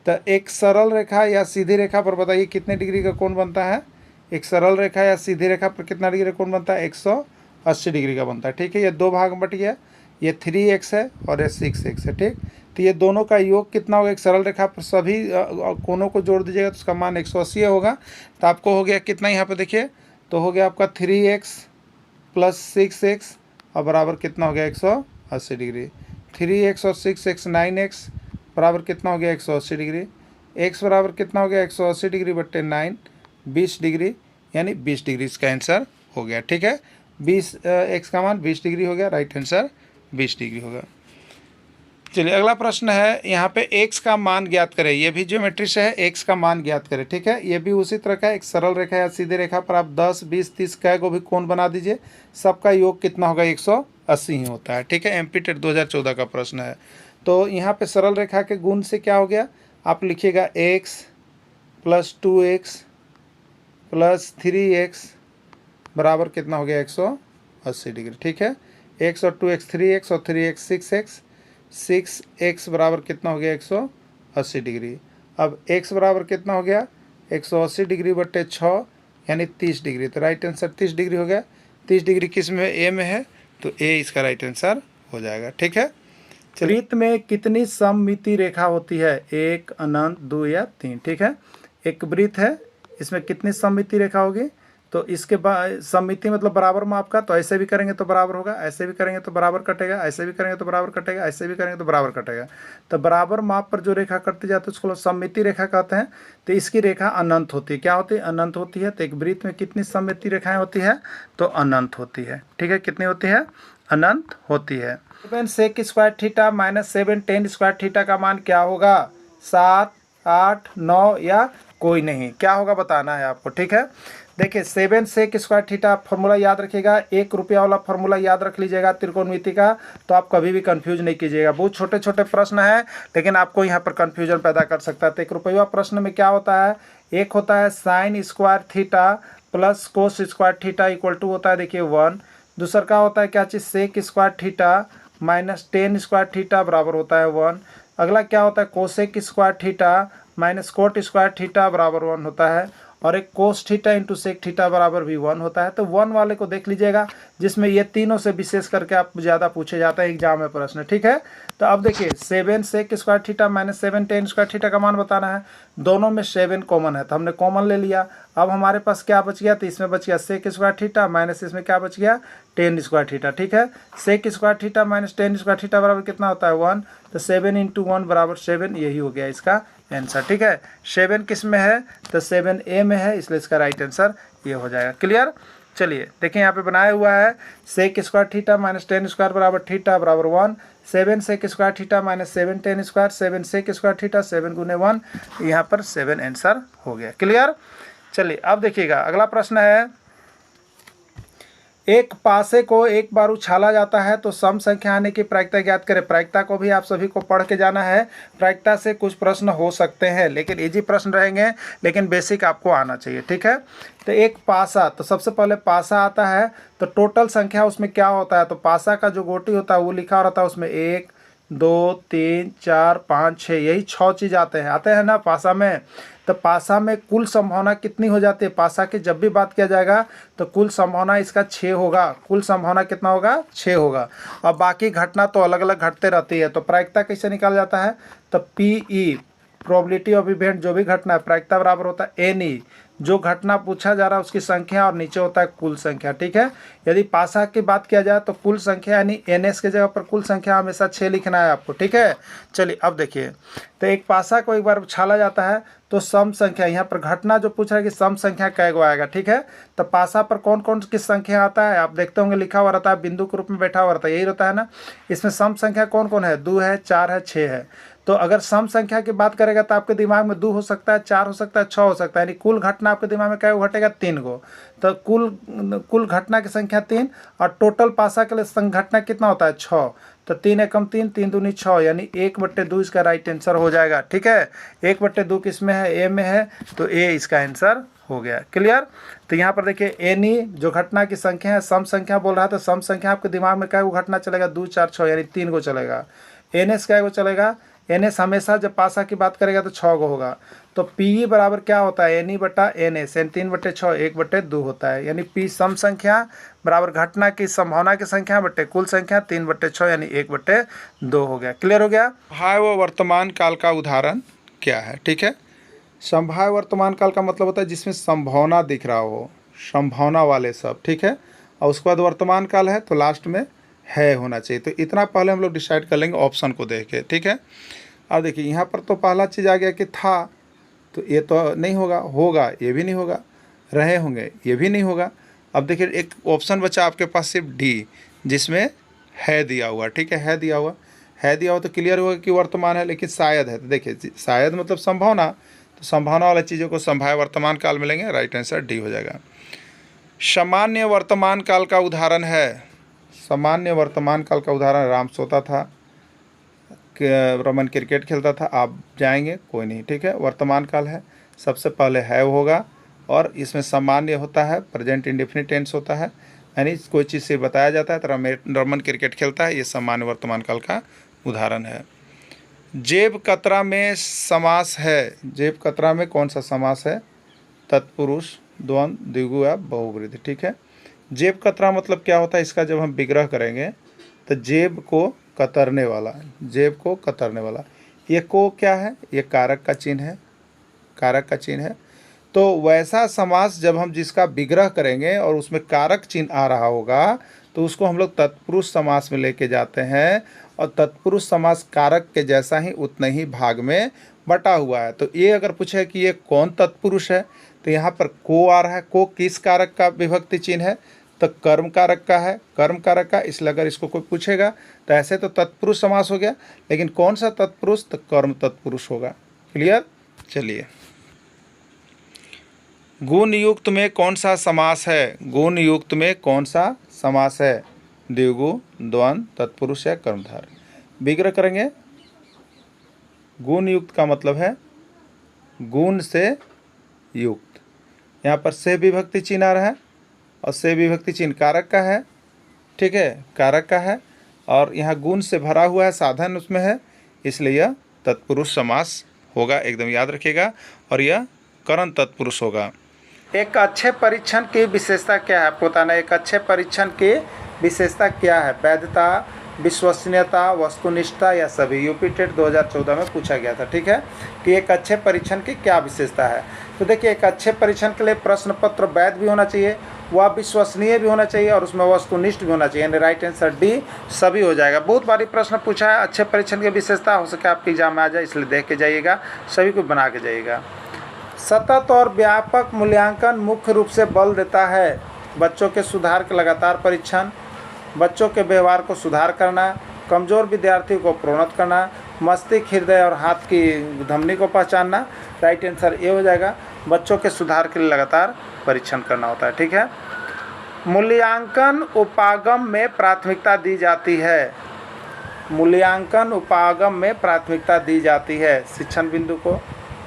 तो एक सरल रेखा या सीधी रेखा पर बताइए कितने डिग्री का कोण बनता है। एक सरल रेखा या सीधी रेखा पर कितना डिग्री का कोण बनता है, 180 डिग्री का बनता है, ठीक है। ये दो भाग में बट गया, ये 3x है और ये 6x है, ठीक। तो ये दोनों का योग कितना होगा, एक सरल रेखा पर सभी कोणों को जोड़ दीजिएगा तो उसका मान 180 होगा। तो आपको हो गया कितना, यहाँ पे देखिए तो हो गया आपका 3x प्लस 6x और बराबर कितना हो गया 180 डिग्री। 3x और 6x 9x बराबर कितना हो गया 180 डिग्री। x बराबर कितना हो गया 180 डिग्री बट्टे 9, 20 डिग्री, यानी 20 डिग्री इसका आंसर हो गया, ठीक है। 20 x का मान 20 डिग्री हो गया, राइट आंसर 20 डिग्री होगा। चलिए अगला प्रश्न है, यहाँ पे x का मान ज्ञात करें। ये भी ज्योमेट्री से है, x का मान ज्ञात करें, ठीक है। ये भी उसी तरह का एक सरल रेखा या सीधी रेखा पर आप 10, 20, 30 कै को भी कोण बना दीजिए, सबका योग कितना होगा 180 ही होता है, ठीक है। MP टेट 2014 का प्रश्न है। तो यहाँ पे सरल रेखा के गुण से क्या हो गया, आप लिखिएगा x plus 2x plus 3x बराबर कितना हो गया 180 डिग्री, ठीक है। x और 2x 3x और 3x 6x, 6x बराबर कितना हो गया 180 डिग्री। अब x बराबर कितना हो गया 180 डिग्री बट्टे 6 यानी 30 डिग्री। तो राइट आंसर 30 डिग्री हो गया। 30 डिग्री किस में, a में है, तो a इसका राइट आंसर हो जाएगा, ठीक है। वृत्त में कितनी सममिति रेखा होती है, 1, अनंत, 2 या 3, ठीक है। एक वृत्त है, इसमें कितनी सममिति रेखा होगी, तो इसके बाद सममिति मतलब बराबर माप का, तो ऐसे भी करेंगे तो बराबर होगा, ऐसे भी करेंगे तो बराबर कटेगा, ऐसे भी करेंगे तो बराबर कटेगा, ऐसे भी करेंगे तो बराबर कटेगा। तो बराबर माप पर जो रेखा कटती जाती है उसको सममिति रेखा कहते हैं। तो इसकी रेखा अनंत होती है, क्या होती है, अनंत होती है। तो एक वृत्त में कितनी सममिति रेखाएं होती है, तो अनंत होती है, ठीक है। कितनी होती है, अनंत होती है। 7 sec square theta minus 7 tan square theta का मान क्या होगा, 7, 8, 9 या कोई नहीं, क्या होगा बताना है आपको, ठीक है। देखिए 7 सेक स्क्वायर थीटा फॉर्मूला याद रखिएगा, 1 रुपया वाला फॉर्मूला याद रख लीजिएगा त्रिकोणमिति का, तो आप कभी भी कंफ्यूज नहीं कीजिएगा। बहुत छोटे छोटे प्रश्न है लेकिन आपको यहाँ पर कंफ्यूजन पैदा कर सकता है। तो 1 रुपया प्रश्न में क्या होता है, एक होता है sine square theta plus cos square theta equal to होता है देखिए 1। दूसरा का होता है क्या चीज़, sec square theta minus tan square theta बराबर होता है 1। अगला क्या होता है, cosec square theta minus cot square theta बराबर 1 होता है। और एक cos theta into sec theta बराबर भी 1 होता है। तो 1 वाले को देख लीजिएगा जिसमें ये तीनों से विशेष करके आप ज़्यादा पूछे जाता है एग्जाम में प्रश्न, ठीक है। तो अब देखिए 7 sec square theta minus 7 tan square theta का मान बताना है। दोनों में 7 कॉमन है तो हमने कॉमन ले लिया। अब हमारे पास क्या बच गया, तो इसमें बच गया सेक स्क्वायर थीटा माइनस इसमें क्या बच गया, टेन स्क्वायर थीटा। ठीक है, sec square theta minus tan square theta बराबर कितना होता है 1, तो 7 × 1 बराबर 7, यही हो गया इसका आंसर। ठीक है, 7 किस में है, तो 7A में है, इसलिए इसका राइट आंसर ये हो जाएगा। क्लियर। चलिए देखिए यहाँ पे बनाया हुआ है sec square theta minus tan square बराबर थीटा बराबर 1, 7 sec square theta minus 7 tan square, 7 sec square theta 7 × 1, यहाँ पर 7 आंसर हो गया। क्लियर। चलिए अब देखिएगा अगला प्रश्न है, एक पासे को एक बार उछाला जाता है तो सम संख्या आने की प्रायिकता ज्ञात करें। प्रायिकता को भी आप सभी को पढ़ के जाना है। प्रायिकता से कुछ प्रश्न हो सकते हैं लेकिन इजी प्रश्न रहेंगे, लेकिन बेसिक आपको आना चाहिए। ठीक है, तो एक पासा, तो सबसे पहले पासा आता है तो टोटल संख्या उसमें क्या होता है, तो पासा का जो गोटी होता है वो लिखा रहता है उसमें 1 2 3 4 5 6, यही 6 चीज़ आते हैं ना पासा में। तो पासा में कुल संभावना कितनी हो जाती है, पासा की जब भी बात किया जाएगा तो कुल संभावना इसका 6 होगा। कुल संभावना कितना होगा, 6 होगा। और बाकी घटना तो अलग अलग घटते रहती है। तो प्रायिकता कैसे निकाला जाता है, तो PE प्रोबेबिलिटी ऑफ इवेंट, जो भी घटना है प्रायिकता बराबर होता है NE, जो घटना पूछा जा रहा है उसकी संख्या और नीचे होता है कुल संख्या। ठीक है, यदि पासा की बात किया जाए तो कुल संख्या यानी NS के जगह पर कुल संख्या हमेशा 6 लिखना है आपको। ठीक है, चलिए अब देखिए, तो एक पासा को एक बार उछाला जाता है तो सम संख्या, यहाँ पर घटना जो पूछ रहा है कि सम संख्या कैगो आएगा। ठीक है, तो पासा पर कौन कौन की संख्या आता है आप देखते होंगे, लिखा हुआ रहता है, बिंदु के रूप में बैठा हुआ रहता है, यही रहता है ना। इसमें सम संख्या कौन कौन है, 2 है, 4 है, 6 है। तो अगर सम संख्या की बात करेगा तो आपके दिमाग में 2 हो सकता है, 4 हो सकता है, 6 हो सकता है, यानी कुल घटना आपके दिमाग में क्या घटेगा, 3 गो। तो कुल घटना की संख्या 3 और टोटल पासा के लिए घटना कितना होता है, 6। तो 3 एकम 3, 3 दूनी 6, यानी 1/2 इसका राइट आंसर हो जाएगा। ठीक है, 1/2 किस में है, ए में है, तो ए इसका आंसर हो गया। क्लियर। तो यहाँ पर देखिए एनी जो घटना की संख्या है, सम संख्या बोल रहा है, तो सम संख्या आपके दिमाग में क्या घटना चलेगा, 2 4 6, यानी 3 गो चलेगा। NS क्या गो चलेगा, NS हमेशा जब पासा की बात करेगा तो 6 गो होगा। तो PE बराबर क्या होता है, NE/NS, 3/6 1/2 होता है, यानी P सम संख्या बराबर घटना की संभावना की संख्या बटे कुल संख्या 3/6 यानी 1/2 हो गया। क्लियर हो गया। संभाव्य वर्तमान काल का उदाहरण क्या है। ठीक है, संभाव्य वर्तमान काल का मतलब होता है जिसमें संभावना दिख रहा हो, संभावना वाले सब। ठीक है, और उसके बाद वर्तमान काल है तो लास्ट में है होना चाहिए। तो इतना पहले हम लोग डिसाइड कर लेंगे ऑप्शन को देख के। ठीक है, अब देखिए यहाँ पर तो पहला चीज़ आ गया कि था, तो ये तो नहीं होगा, होगा ये भी नहीं होगा, रहे होंगे ये भी नहीं होगा। अब देखिए एक ऑप्शन बचा आपके पास सिर्फ डी, जिसमें है दिया हुआ। ठीक है दिया हुआ, है दिया हुआ तो क्लियर होगा कि वर्तमान है, लेकिन शायद है, तो देखिए शायद मतलब संभावना, तो संभावना वाली चीज़ों को संभाव्य वर्तमान काल में लेंगे, राइट आंसर डी हो जाएगा। सामान्य वर्तमान काल का उदाहरण है, सामान्य वर्तमान काल का उदाहरण राम सोता था, रमन क्रिकेट खेलता था, आप जाएंगे कोई नहीं। ठीक है, वर्तमान काल है, सबसे पहले है होगा, और इसमें सामान्य होता है, प्रेजेंट इंडेफिनिट टेंस होता है, यानी कोई चीज़ से बताया जाता है, तो रमन क्रिकेट खेलता है, ये सामान्य वर्तमान काल का उदाहरण है। जेब कतरा में समास है, जेब कतरा में कौन सा समास है, तत्पुरुष, द्वंद्व, द्विगु या बहुव्रीहि। ठीक है, जेब कतरा मतलब क्या होता है, इसका जब हम विग्रह करेंगे तो जेब को कतरने वाला, जेब को कतरने वाला, ये को क्या है, ये कारक का चिन्ह है, कारक का चिन्ह है। तो वैसा समास जब हम जिसका विग्रह करेंगे और उसमें कारक चिन्ह आ रहा होगा तो उसको हम लोग तत्पुरुष समास में लेके जाते हैं, और तत्पुरुष समास कारक के जैसा ही उतने ही भाग में बटा हुआ है। तो ये अगर पूछे कि ये कौन तत्पुरुष है, तो यहाँ पर को आ रहा है, को किस कारक का विभक्ति चिन्ह है, तो कर्म कारक का है, कर्म कारक का, इसलिए अगर इसको कोई पूछेगा तो ऐसे तो तत्पुरुष समास हो गया, लेकिन कौन सा तत्पुरुष, तो कर्म तत्पुरुष होगा। क्लियर। चलिए, गुण युक्त में कौन सा समास है, गुण युक्त में कौन सा समास है, द्विगु, द्वंद्व, तत्पुरुष या कर्मधारय। विग्रह करेंगे, गुण युक्त का मतलब है गुण से युक्त, यहाँ पर से विभक्ति चिन्ह आ रहा है, और से विभक्ति चिन्ह कारक का है। ठीक है, कारक का है, और यहाँ गुण से भरा हुआ है, साधन उसमें है, इसलिए यह तत्पुरुष समास होगा, एकदम याद रखिएगा, और यह करण तत्पुरुष होगा। एक अच्छे परीक्षण की विशेषता क्या है, आपको बताना है। एक अच्छे परीक्षण की विशेषता क्या है, वैधता, विश्वसनीयता, वस्तुनिष्ठता या सभी। यूपी टेट 2014 में पूछा गया था। ठीक है कि एक अच्छे परीक्षण की क्या विशेषता है। तो देखिए, एक अच्छे परीक्षण के लिए प्रश्न पत्र वैध भी होना चाहिए, वह विश्वसनीय भी होना चाहिए और उसमें वस्तुनिष्ठ भी होना चाहिए, यानी राइट आंसर डी सभी हो जाएगा। बहुत बारी प्रश्न पूछा है, अच्छे परीक्षण की विशेषता हो सके आपके एग्जाम में आ जाए, इसलिए देख के जाइएगा, सभी को बना के जाइएगा। सतत और व्यापक मूल्यांकन मुख्य रूप से बल देता है बच्चों के सुधार के लगातार परीक्षण, बच्चों के व्यवहार को सुधार करना, कमज़ोर विद्यार्थियों को प्रोन्नत करना, मस्तिष्क, हृदय और हाथ की धमनी को पहचानना। राइट आंसर ये हो जाएगा, बच्चों के सुधार के लिए लगातार परीक्षण करना होता है। ठीक है, मूल्यांकन उपागम में प्राथमिकता दी जाती है। मूल्यांकन उपागम में प्राथमिकता दी जाती है शिक्षण बिंदु को,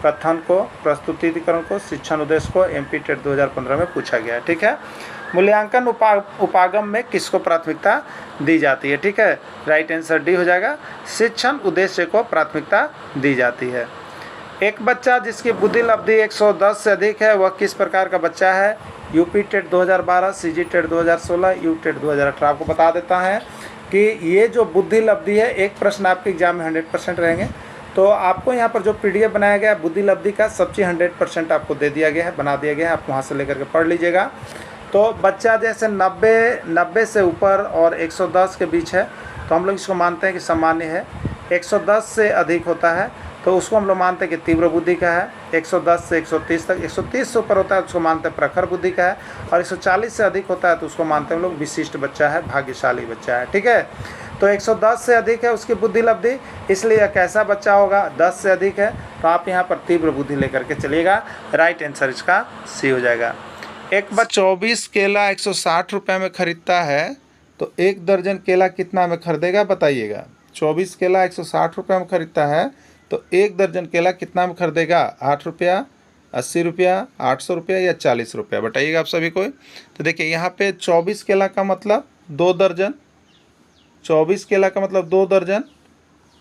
कथन को, प्रस्तुतिकरण को, शिक्षण उद्देश्य को। एमपी टेट 2015 में पूछा गया है। ठीक है, मूल्यांकन उपागम में किसको प्राथमिकता दी जाती है। ठीक है, राइट आंसर डी हो जाएगा, शिक्षण उद्देश्य को प्राथमिकता दी जाती है। एक बच्चा जिसकी बुद्धि लब्धि 110 से अधिक है, वह किस प्रकार का बच्चा है। UP TET 2012, CG TET 2016, U TET 2018। आपको बता देता है कि ये जो बुद्धि लब्धि है, एक प्रश्न आपके एग्जाम में 100% रहेंगे। तो आपको यहाँ पर जो पीडीएफ बनाया गया है बुद्धि लब्धि का, सब चीज़ 100% आपको दे दिया गया है, बना दिया गया है, आप वहाँ से लेकर के पढ़ लीजिएगा। तो बच्चा जैसे 90 से ऊपर और 110 के बीच है, तो हम लोग इसको मानते हैं कि सामान्य है। 110 से अधिक होता है तो उसको हम लोग मानते हैं कि तीव्र बुद्धि का है। 110 से 130 तक, 130 से ऊपर होता है उसको मानते हैं प्रखर बुद्धि का है, और 140 से अधिक होता है तो उसको मानते हैं हम लोग विशिष्ट बच्चा है, भाग्यशाली बच्चा है। ठीक है, तो 110 से अधिक है उसकी बुद्धि लब्धि, इसलिए यह कैसा बच्चा होगा, 10 से अधिक है, तो आप यहाँ पर तीव्र बुद्धि लेकर के चलिएगा। राइट आंसर इसका सी हो जाएगा। एक बच्चा 24 केला 160 रुपये में खरीदता है, तो 1 दर्जन केला कितना में खरीदेगा बताइएगा। 24 केला 160 रुपये में खरीदता है, तो 1 दर्जन केला कितना में खरीदेगा। 8 रुपया, 80 रुपया, 800 रुपया या 40 रुपया, बताइएगा आप सभी को। तो देखिए यहाँ पे 24 केला का मतलब 2 दर्जन, 24 केला का मतलब 2 दर्जन,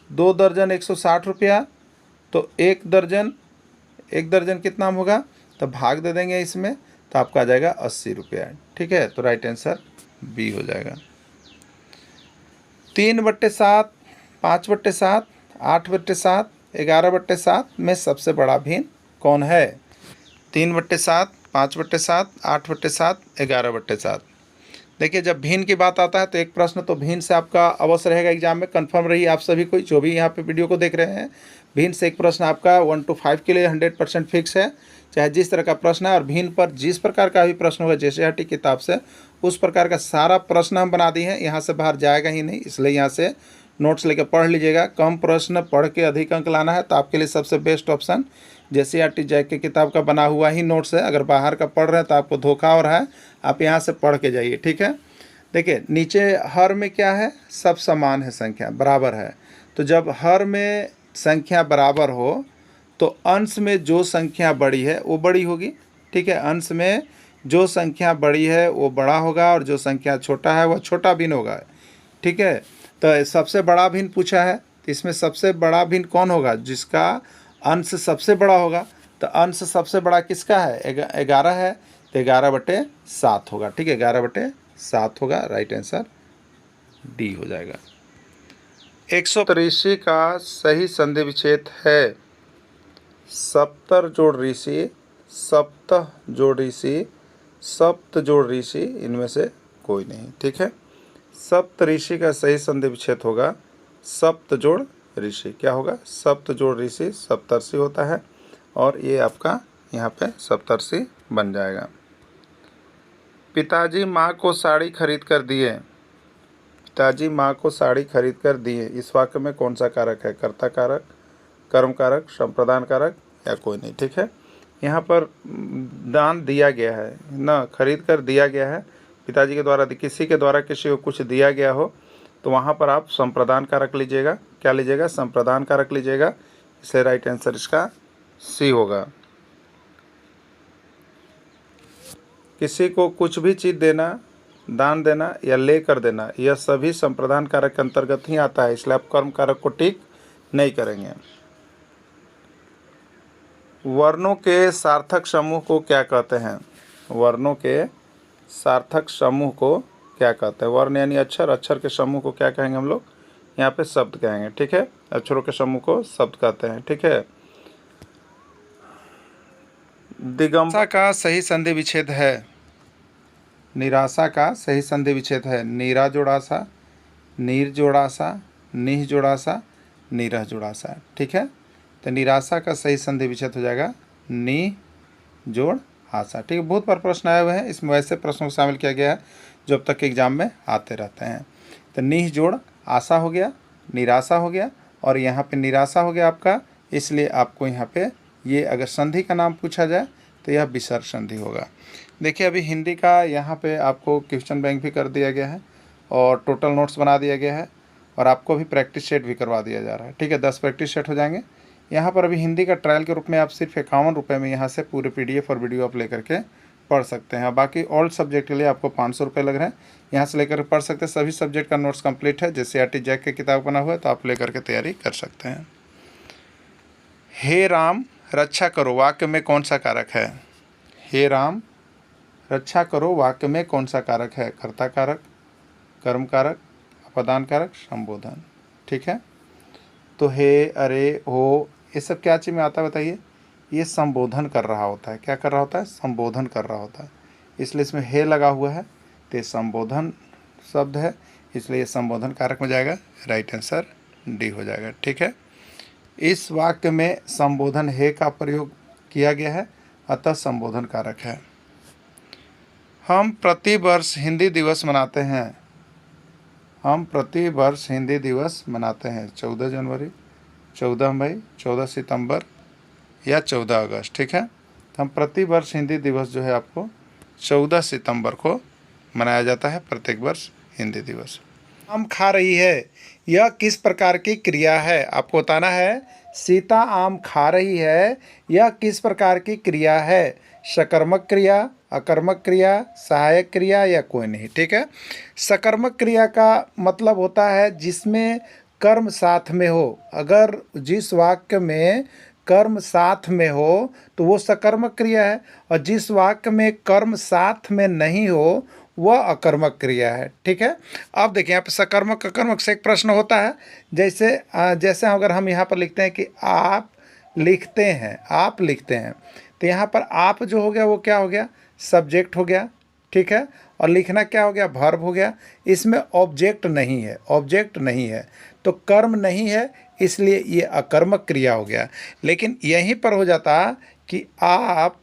2 दर्जन 160 रुपया, तो 1 दर्जन कितना में होगा, तो भाग दे देंगे इसमें, तो आपका आ जाएगा 80 रुपया। ठीक है, तो राइट आंसर बी हो जाएगा। 3/7, 5/7, 8/7, 11/7 में सबसे बड़ा भिन्न कौन है। 3/7, 5/7, 8/7, 11/7। देखिए, जब भिन्न की बात आता है तो एक प्रश्न तो भिन्न से आपका अवश्य रहेगा एग्जाम में, कंफर्म रही आप सभी को जो भी यहाँ पे वीडियो को देख रहे हैं। भिन्न से एक प्रश्न आपका 1 to 5 के लिए 100% फिक्स है, चाहे जिस तरह का प्रश्न है। और भिन्न पर जिस प्रकार का भी प्रश्न होगा जेसीईआरटी किताब से, उस प्रकार का सारा प्रश्न हम बना दिए हैं, यहाँ से बाहर जाएगा ही नहीं, इसलिए यहाँ से नोट्स लेकर पढ़ लीजिएगा। कम प्रश्न पढ़ के अधिक अंक लाना है तो आपके लिए सबसे बेस्ट ऑप्शन जेसीईआरटी जैक की किताब का बना हुआ ही नोट्स है। अगर बाहर का पढ़ रहे हैं तो आपको धोखा हो रहा है, आप यहाँ से पढ़ के जाइए। ठीक है, देखिए नीचे हर में क्या है, सब समान है, संख्या बराबर है। तो जब हर में संख्या बराबर हो तो अंश में जो संख्या बड़ी है वो बड़ी होगी। ठीक है, अंश में जो संख्या बड़ी है वो बड़ा होगा और जो संख्या छोटा है वह छोटा भिन्न होगा। ठीक है, तो सबसे बड़ा भिन्न पूछा है, तो इसमें सबसे बड़ा भिन्न कौन होगा, जिसका अंश सबसे बड़ा होगा। तो अंश सबसे बड़ा किसका है, 11 है, तो 11/7 होगा। ठीक है, 11/7 होगा, राइट आंसर डी हो जाएगा। 183 का सही संधि विच्छेद है सप्तर जोड़ ऋषि, सप्तः जोड़ ऋषि, सप्त जोड़ ऋषि, इनमें से कोई नहीं। ठीक है, सप्त ऋषि का सही संधि विच्छेद होगा सप्त जोड़ ऋषि। क्या होगा, सप्त जोड़ ऋषि सप्तर्षि होता है, और ये आपका यहाँ पे सप्तर्षि बन जाएगा। पिताजी माँ को साड़ी खरीद कर दिए, पिताजी माँ को साड़ी खरीद कर दिए, इस वाक्य में कौन सा कारक है, कर्ता कारक, कर्म कारक, संप्रदान कारक या कोई नहीं। ठीक है, यहाँ पर दान दिया गया है ना, खरीद कर दिया गया है, पिताजी के द्वारा किसी के द्वारा किसी को कुछ दिया गया हो, तो वहाँ पर आप संप्रदान कारक लीजिएगा। क्या लीजिएगा, संप्रदान कारक लीजिएगा, इसलिए राइट आंसर इसका सी होगा। किसी को कुछ भी चीज़ देना, दान देना या ले कर देना, यह सभी संप्रदान कारक के अंतर्गत ही आता है, इसलिए आप कर्म कारक को टिक नहीं करेंगे। वर्णों के सार्थक समूह को क्या कहते हैं, वर्णों के सार्थक समूह को क्या कहते हैं? वर्ण यानी अक्षर, अक्षर के समूह को क्या कहेंगे हम लोग? यहाँ पे शब्द कहेंगे, ठीक है। अक्षरों के समूह को शब्द कहते हैं, ठीक है। दिगंबरा का सही संधि विच्छेद है, निराशा का सही संधि विच्छेद है नीरा जोड़ासा, नीर जोड़ासा, निह जोड़ासा, नीरह जोड़ासा, ठीक है। तो निराशा का सही संधि विच्छेद हो जाएगा नी जोड़ आशा, ठीक है। बहुत बार प्रश्न आए हुए हैं, इसमें वैसे प्रश्नों को शामिल किया गया है जो अब तक एग्जाम में आते रहते हैं। तो निह जोड़ आशा हो गया, निराशा हो गया, और यहाँ पे निराशा हो गया आपका, इसलिए आपको यहाँ पे ये अगर संधि का नाम पूछा जाए तो यह विसर्ग संधि होगा। देखिए अभी हिंदी का यहाँ पे आपको क्वेश्चन बैंक भी कर दिया गया है और टोटल नोट्स बना दिया गया है और आपको भी प्रैक्टिस सेट भी करवा दिया जा रहा है, ठीक है। 10 प्रैक्टिस सेट हो जाएंगे। यहाँ पर अभी हिंदी का ट्रायल के रूप में आप सिर्फ 51 रुपये में यहाँ से पूरे PDF और वीडियो आप लेकर के पढ़ सकते हैं। बाकी ऑल सब्जेक्ट के लिए आपको 500 रुपये लग रहे हैं, यहाँ से लेकर पढ़ सकते हैं। सभी सब्जेक्ट का नोट्स कंप्लीट है, जैसे CRT जैक की किताब बना हुआ है, तो आप लेकर के तैयारी कर सकते हैं। हे राम रक्षा करो वाक्य में कौन सा कारक है? हे राम रक्षा करो वाक्य में कौन सा कारक है? कर्ता कारक, कर्म कारक, अपदान कारक, संबोधन, ठीक है। तो हे, अरे, हो, ये सब क्या चीज़ में आता है बताइए? ये संबोधन कर रहा होता है। क्या कर रहा होता है? संबोधन कर रहा होता है, इसलिए इसमें हे लगा हुआ है, तो ये संबोधन शब्द है, इसलिए ये संबोधन कारक में जाएगा। राइट आंसर डी हो जाएगा, ठीक है। इस वाक्य में संबोधन हे का प्रयोग किया गया है, अतः संबोधन कारक है। हम प्रति वर्ष हिंदी दिवस मनाते हैं, हम प्रति वर्ष हिंदी दिवस मनाते हैं 14 जनवरी, 14 मई, 14 सितंबर या 14 अगस्त, ठीक है। तो हम प्रति वर्ष हिंदी दिवस जो है आपको 14 सितंबर को मनाया जाता है, प्रत्येक वर्ष हिंदी दिवस। आम खा रही है, यह किस प्रकार की क्रिया है? आपको बताना है। सीता आम खा रही है, यह किस प्रकार की क्रिया है? सकर्मक क्रिया, अकर्मक क्रिया, सहायक क्रिया या कोई नहीं, ठीक है। सकर्मक क्रिया का मतलब होता है जिसमें कर्म साथ में हो। अगर जिस वाक्य में कर्म साथ में हो तो वो सकर्मक क्रिया है, और जिस वाक्य में कर्म साथ में नहीं हो वह अकर्मक क्रिया है, ठीक है। अब देखिए यहाँ पे सकर्मक अकर्मक से एक प्रश्न होता है, जैसे अगर हम यहाँ पर लिखते हैं कि आप लिखते हैं, आप लिखते हैं, तो यहाँ पर आप जो हो गया वो क्या हो गया? सब्जेक्ट हो गया, ठीक है। और लिखना क्या हो गया? वर्ब हो गया। इसमें ऑब्जेक्ट नहीं है, ऑब्जेक्ट नहीं है, तो कर्म नहीं है, इसलिए ये अकर्मक क्रिया हो गया। लेकिन यहीं पर हो जाता कि आप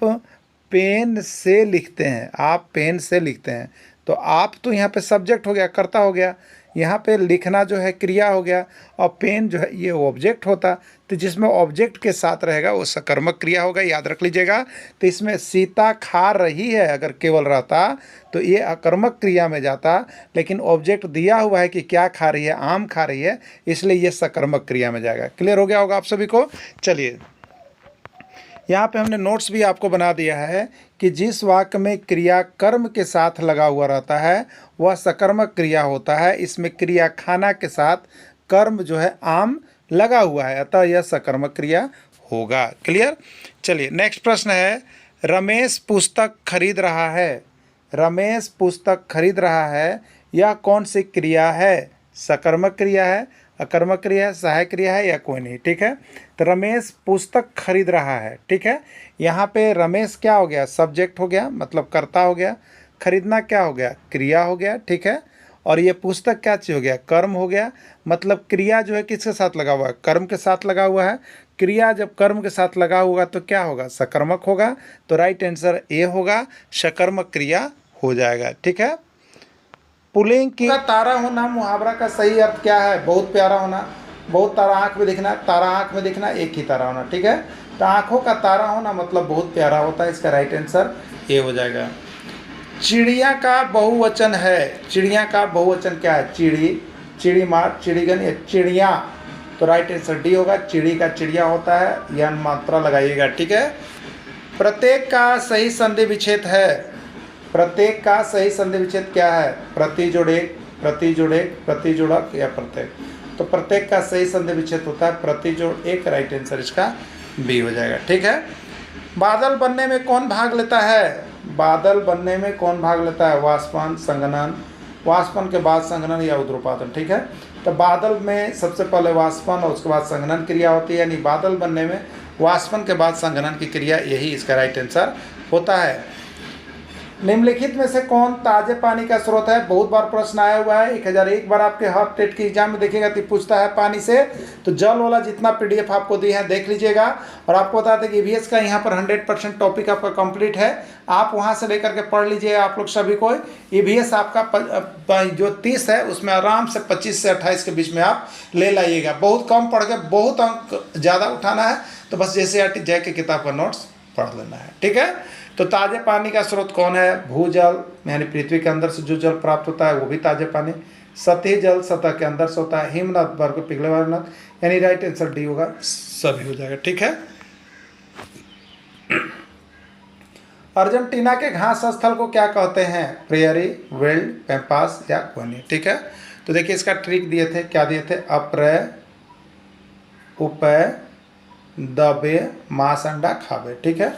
पेन से लिखते हैं, आप पेन से लिखते हैं, तो आप तो यहाँ पे सब्जेक्ट हो गया, कर्ता हो गया, यहाँ पे लिखना जो है क्रिया हो गया, और पेन जो है ये ऑब्जेक्ट होता। तो जिसमें ऑब्जेक्ट के साथ रहेगा वो सकर्मक क्रिया होगा, याद रख लीजिएगा। तो इसमें सीता खा रही है अगर केवल रहता तो ये अकर्मक क्रिया में जाता, लेकिन ऑब्जेक्ट दिया हुआ है कि क्या खा रही है? आम खा रही है, इसलिए ये सकर्मक क्रिया में जाएगा। क्लियर हो गया होगा आप सभी को? चलिए यहाँ पे हमने नोट्स भी आपको बना दिया है कि जिस वाक्य में क्रिया कर्म के साथ लगा हुआ रहता है वह सकर्मक क्रिया होता है। इसमें क्रिया खाना के साथ कर्म जो है आम लगा हुआ है, अतः यह सकर्मक क्रिया होगा। क्लियर? चलिए नेक्स्ट प्रश्न है, रमेश पुस्तक खरीद रहा है, रमेश पुस्तक खरीद रहा है, यह कौन सी क्रिया है? सकर्मक क्रिया है, अकर्मक क्रिया है, सहायक क्रिया है या कोई नहीं, ठीक है। तो रमेश पुस्तक खरीद रहा है, ठीक है। यहाँ पे रमेश क्या हो गया? सब्जेक्ट हो गया, मतलब कर्ता हो गया। खरीदना क्या हो गया? क्रिया हो गया, ठीक है। और ये पुस्तक क्या चीज़ हो गया? कर्म हो गया, मतलब क्रिया जो है किसके साथ लगा हुआ है? कर्म के साथ लगा हुआ है। क्रिया जब कर्म के साथ लगा होगा तो क्या होगा? सकर्मक होगा। तो राइट आंसर ए होगा, सकर्मक क्रिया हो जाएगा, ठीक है। पुल्लिंग की तारा होना मुहावरा का सही अर्थ क्या है? बहुत प्यारा होना, बहुत तारा आँख में दिखना, तारा आँख में दिखना, एक ही तारा होना, ठीक है। तो आँखों का तारा होना मतलब बहुत प्यारा होता है, इसका राइट आंसर ए हो जाएगा। चिड़िया का बहुवचन है, चिड़िया का बहुवचन क्या है? चिड़ी, चिड़ी मार, चिड़ीगन या चिड़िया, तो राइट आंसर डी होगा। चिड़ी का चिड़िया होता है, यह मात्रा लगाइएगा, ठीक है। प्रत्येक का सही संधि विच्छेद है, प्रत्येक का सही संधि विच्छेद क्या है? प्रति जोड़े, प्रति जोड़े, प्रति जोड़क या प्रत्येक। तो प्रत्येक का सही संधि विच्छेद होता है प्रति जोड़ एक, राइट आंसर इसका बी हो जाएगा, ठीक है। बादल बनने में कौन भाग लेता है? बादल बनने में कौन भाग लेता है? वाष्पन, संघनन, वाष्पन के बाद संघनन या ऊर्ध्वपातन, ठीक है। तो बादल में सबसे पहले वाष्पन और उसके बाद संघनन क्रिया होती है, यानी बादल बनने में वाष्पन के बाद संघनन की क्रिया, यही इसका राइट आंसर होता है। निम्नलिखित में से कौन ताजे पानी का स्रोत है? बहुत बार प्रश्न आया हुआ है, 1001 बार आपके हर टेट की एग्जाम में देखिएगा तो पूछता है पानी से। तो जल वाला जितना पीडीएफ आपको दिए हैं देख लीजिएगा। और आपको बता दें कि ईवीएस का यहाँ पर 100% टॉपिक आपका कंप्लीट है, आप वहाँ से लेकर के पढ़ लीजिए। आप लोग सभी को ईवीएस आपका जो 30 है उसमें आराम से 25 से 28 के बीच में आप ले लाइएगा। बहुत कम पढ़ के बहुत अंक ज़्यादा उठाना है तो बस जैसे जय के किताब का नोट्स पढ़ लेना है, ठीक है। तो ताजे पानी का स्रोत कौन है? भूजल, यानी पृथ्वी के अंदर से जो जल प्राप्त होता है वो भी ताजे पानी। सतही जल सतह के अंदर से होता है। हिमनद, बर्फ पिघले वाले नद, यानी राइट आंसर डी होगा, सभी हो जाएगा, ठीक है। अर्जेंटीना के घास स्थल को क्या कहते हैं? प्रेयरी, वेल्ड, पैम्पास या कोनी, ठीक है। तो देखिए इसका ट्रिक दिए थे, क्या दिए थे? अप्रय, उपय, दबे, मांस अंडा खावे, ठीक है।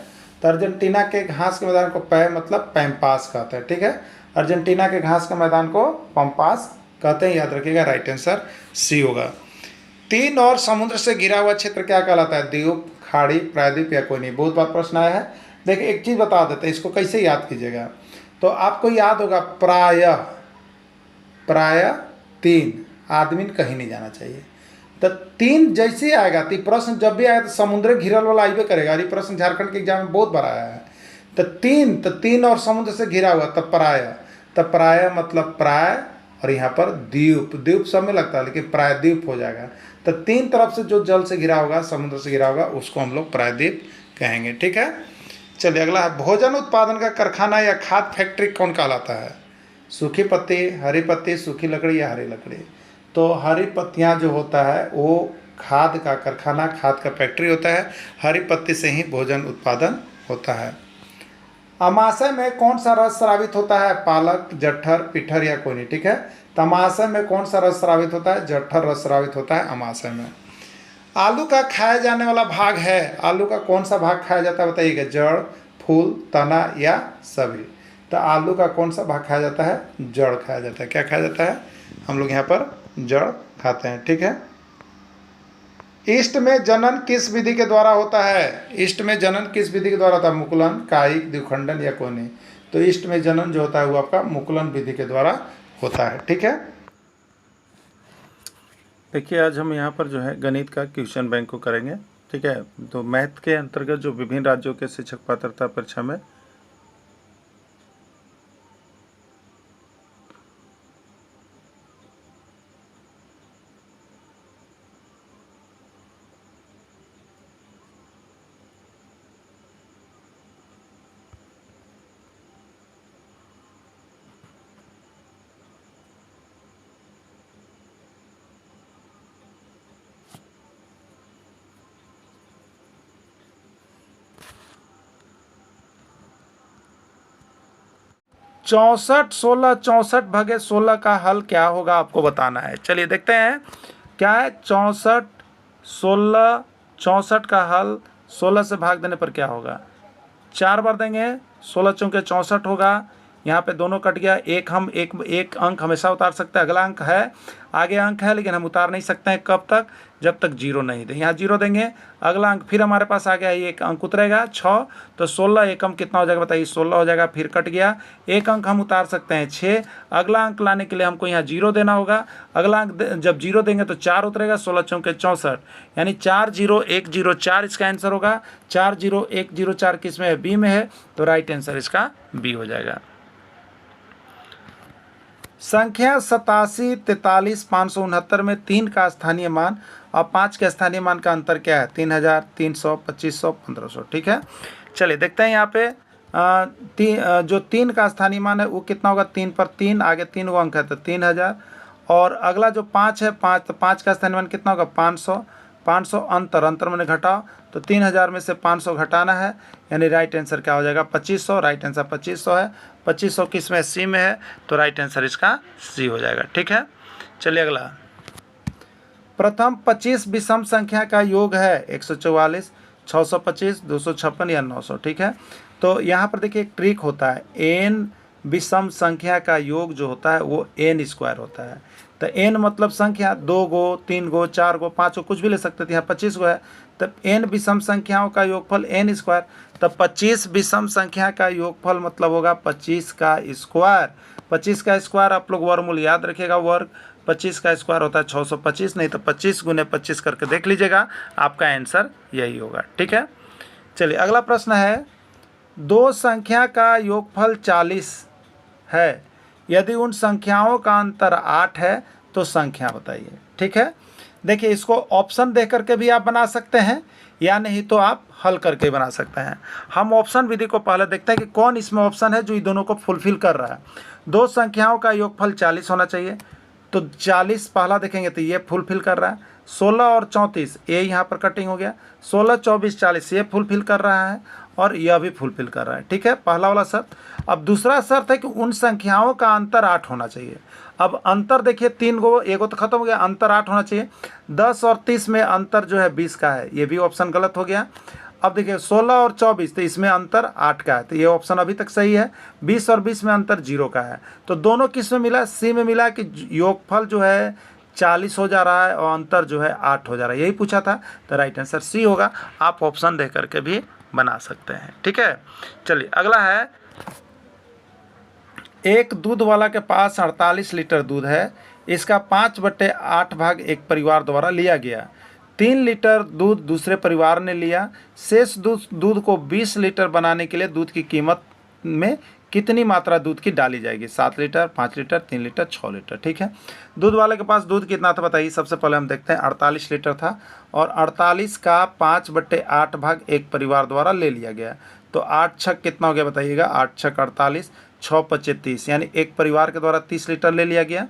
तो अर्जेंटीना के घास के मैदान को पै मतलब पैम्पास कहते हैं, ठीक है। अर्जेंटीना के घास के मैदान को पंपास कहते हैं, याद रखिएगा, राइट आंसर सी होगा। तीन और समुद्र से घिरा हुआ क्षेत्र क्या कहलाता है? द्वीप, खाड़ी, प्रायद्वीप या कोई नहीं। बहुत बार प्रश्न आया है। देखिए एक चीज़ बता देते हैं, इसको कैसे याद कीजिएगा। तो आपको याद होगा प्राय 3 आदमी कहीं नहीं जाना चाहिए। तो 3 जैसे ही आएगा तो प्रश्न जब भी आएगा तो समुद्र घिरल वाला आइबे करेगा। ये प्रश्न झारखंड के एग्जाम में बहुत बार आया है। तो 3 और समुद्र से घिरा हुआ तब प्राय मतलब प्राय, और यहाँ पर द्वीप सब में लगता है लेकिन प्रायद्वीप हो जाएगा। तो 3 तरफ से जो जल से घिरा होगा, समुद्र से घिरा होगा, उसको हम लोग प्रायद्वीप कहेंगे, ठीक है। चलिए अगला है, भोजन उत्पादन का कारखाना या खाद फैक्ट्री कौन कहलाता है? सूखी पत्ती, हरी पत्ती, सूखी लकड़ी या हरी लकड़ी। तो हरी पत्तियाँ जो होता है वो खाद का कारखाना, खाद का फैक्ट्री होता है। हरी पत्ती से ही भोजन उत्पादन होता है। अमाशय में कौन सा रस स्रावित होता है? पालक, जठर, पिठर या कोनी, ठीक है। तो अमाशय में कौन सा रस स्रावित होता है? जठर रस स्रावित होता है अमाशय में। आलू का खाया जाने वाला भाग है, आलू का कौन सा भाग खाया जाता है बताइएगा? जड़, फूल, तना या सभी। तो आलू का कौन सा भाग खाया जाता है? जड़ खाया जाता है। क्या खाया जाता है? हम लोग यहाँ पर जड़ खाते हैं, ठीक है। ईस्ट में जनन किस विधि के द्वारा होता है? ईस्ट में जनन किस विधि के द्वारा होता है? मुकुलन, कायिक, द्विखंडन या कोनी। तो ईस्ट में जनन जो होता है वो आपका मुकुलन विधि के द्वारा होता है, ठीक है। देखिए आज हम यहाँ पर जो है गणित का क्वेश्चन बैंक को करेंगे, ठीक है। तो मैथ के अंतर्गत जो विभिन्न राज्यों के शिक्षक पात्रता परीक्षा में चौंसठ 16 64 भागे 16 का हल क्या होगा आपको बताना है। चलिए देखते हैं क्या है। 64 16 64 का हल 16 से भाग देने पर क्या होगा? 4 बार देंगे, 16 चौके 64 होगा। यहाँ पे दोनों कट गया, एक अंक हमेशा उतार सकते हैं। अगला अंक है, आगे अंक है लेकिन हम उतार नहीं सकते हैं। कब तक? जब तक 0 नहीं दे। यहाँ 0 देंगे, अगला अंक फिर हमारे पास आ गया, एक अंक उतरेगा 6। तो 16 एकम कितना हो जाएगा बताइए? 16 हो जाएगा। फिर कट गया, एक अंक हम उतार सकते हैं 6। अगला अंक लाने के लिए हमको यहाँ 0 देना होगा। अगला अंक जब 0 देंगे तो 4 उतरेगा। 16 चौके 64 यानी 40104 इसका आंसर होगा। 40104 किस में है? बी में है। तो राइट आंसर इसका बी हो जाएगा। संख्या 87 43 569 में 3 का स्थानीय मान और 5 के स्थानीय मान का अंतर क्या है? 3000, 300, 2500, 1500, ठीक है। चलिए देखते हैं यहाँ पे जो 3 का स्थानीय मान है वो कितना होगा? 3 पर 3 आगे 3 वो अंक है तो 3000। और अगला जो 5 है 5, तो 5 का स्थानीय मान कितना होगा? 500। 500 अंतर मैंने घटाओ तो 3000 में से 500 घटाना है, यानी राइट आंसर क्या हो जाएगा? 2500। राइट आंसर 2500 है। 2500 किस में? सी में है। तो राइट आंसर इसका सी हो जाएगा, ठीक है। चलिए अगला, प्रथम 25 विषम संख्या का योग है 144, 625, 256 या 900, ठीक है। तो यहाँ पर देखिए एक ट्रिक होता है, n विषम संख्या का योग जो होता है वो n स्क्वायर होता है। तो n मतलब संख्या 2 गो, 3 गो, 4 गो, 5 गो, कुछ भी ले सकते थे। यहाँ 25 गो है, तब n विषम संख्याओं का योगफल n स्क्वायर। तब 25 विषम संख्या का योगफल मतलब होगा 25 का स्क्वायर। 25 का स्क्वायर आप लोग वर्गमूल याद रखिएगा, वर्ग 25 का स्क्वायर होता है 625, नहीं तो 25 गुने 25 करके देख लीजिएगा, आपका आंसर यही होगा। ठीक है, चलिए अगला प्रश्न है, दो संख्या का योगफल 40 है, यदि उन संख्याओं का अंतर 8 है तो संख्या बताइए। ठीक है, देखिए इसको ऑप्शन देख करके भी आप बना सकते हैं या नहीं तो आप हल करके बना सकते हैं। हम ऑप्शन विधि को पहले देखते हैं कि कौन इसमें ऑप्शन है जो इन दोनों को फुलफिल कर रहा है। दो संख्याओं का योगफल 40 होना चाहिए, तो 40 पहला देखेंगे तो ये फुलफिल कर रहा है। 16 और 34 ये यहाँ पर कटिंग हो गया, 16, 24, 40 ये फुलफिल कर रहा है और यह भी फुलफिल कर रहा है। ठीक है, पहला वाला शर्त। अब दूसरा शर्त है कि उन संख्याओं का अंतर 8 होना चाहिए। अब अंतर देखिए 3 गो, एक गो तो खत्म हो गया, अंतर 8 होना चाहिए। 10 और 30 में अंतर जो है 20 का है, ये भी ऑप्शन गलत हो गया। अब देखिए 16 और 24 तो इसमें अंतर 8 का है, तो ये ऑप्शन अभी तक सही है। 20 और 20 में अंतर 0 का है, तो दोनों किस में मिला, सी में मिला कि योगफल जो है 40 हो जा रहा है और अंतर जो है 8 हो जा रहा है, यही पूछा था। तो राइट आंसर सी होगा। आप ऑप्शन दे करके भी बना सकते हैं। ठीक है, चलिए अगला है, एक दूध वाला के पास 48 लीटर दूध है, इसका 5/8 भाग एक परिवार द्वारा लिया गया। 3 लीटर दूध दूसरे परिवार ने लिया। शेष दूध को 20 लीटर बनाने के लिए दूध की कीमत में कितनी मात्रा दूध की डाली जाएगी? 7 लीटर, 5 लीटर, 3 लीटर, 6 लीटर। ठीक है, दूध वाले के पास दूध कितना था बताइए। सबसे पहले हम देखते हैं, 48 लीटर था और 48 का 5/8 भाग एक परिवार द्वारा ले लिया गया। तो 8 छक कितना हो गया बताइएगा, 8 छक 48, 6 पचे 30, यानी एक परिवार के द्वारा 30 लीटर ले लिया गया।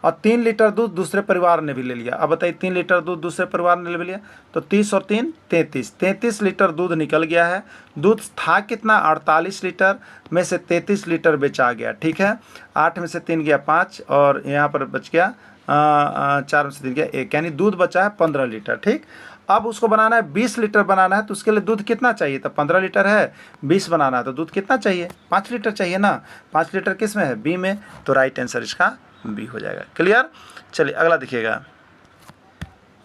और 3 लीटर दूध दूसरे परिवार ने भी ले लिया। अब बताइए 3 लीटर दूध दूसरे परिवार ने ले लिया, तो 30 और 3 33 लीटर दूध निकल गया है। दूध था कितना, 48 लीटर में से 33 लीटर बेचा गया। ठीक है, 8 में से 3 गया 5 और यहाँ पर बच गया 4 में से 3 गया 1, यानी दूध बचा है 15 लीटर। ठीक, अब उसको बनाना है 20 लीटर बनाना है, तो उसके लिए दूध कितना चाहिए? तो 15 लीटर है, 20 बनाना है तो दूध कितना चाहिए? 5 लीटर चाहिए ना। 5 लीटर किस में है, बी में, तो राइट आंसर इसका बी हो जाएगा। क्लियर, चलिए अगला देखिएगा,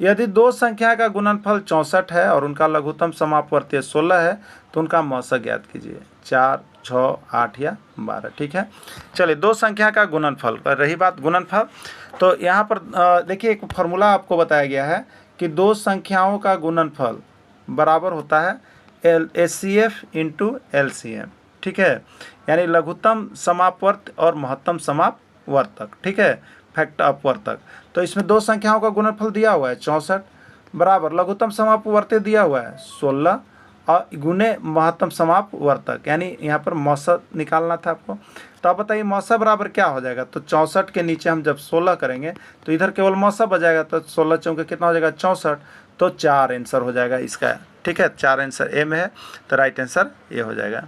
यदि दो संख्या का गुणनफल 64 है और उनका लघुत्तम समापवर्ती 16 है तो उनका मौसक ज्ञात कीजिए। 4, 6, 8 या 12। ठीक है, चलिए दो संख्या का गुणनफल, रही बात गुणनफल, तो यहाँ पर देखिए एक फार्मूला आपको बताया गया है कि दो संख्याओं का गुणनफल बराबर होता है HCF × LCM। ठीक है, यानी लघुत्तम समापवर्त और महत्तम समापवर्तक। ठीक है, फैक्ट अपवर्तक। तो इसमें दो संख्याओं का गुणनफल दिया हुआ है 64 बराबर लघुत्तम समापवर्ती दिया हुआ है 16 और गुने महत्तम समापवर्तक, यानी यहाँ पर मौसक निकालना था आपको। तो आप बताइए मौसक बराबर क्या हो जाएगा? तो 64 के नीचे हम जब 16 करेंगे तो इधर केवल मौसक बजाएगा, तो 16 चौके कितना हो जाएगा 64, तो 4 आंसर हो जाएगा इसका। ठीक है, 4 आंसर ए में है, तो राइट आंसर ये हो जाएगा।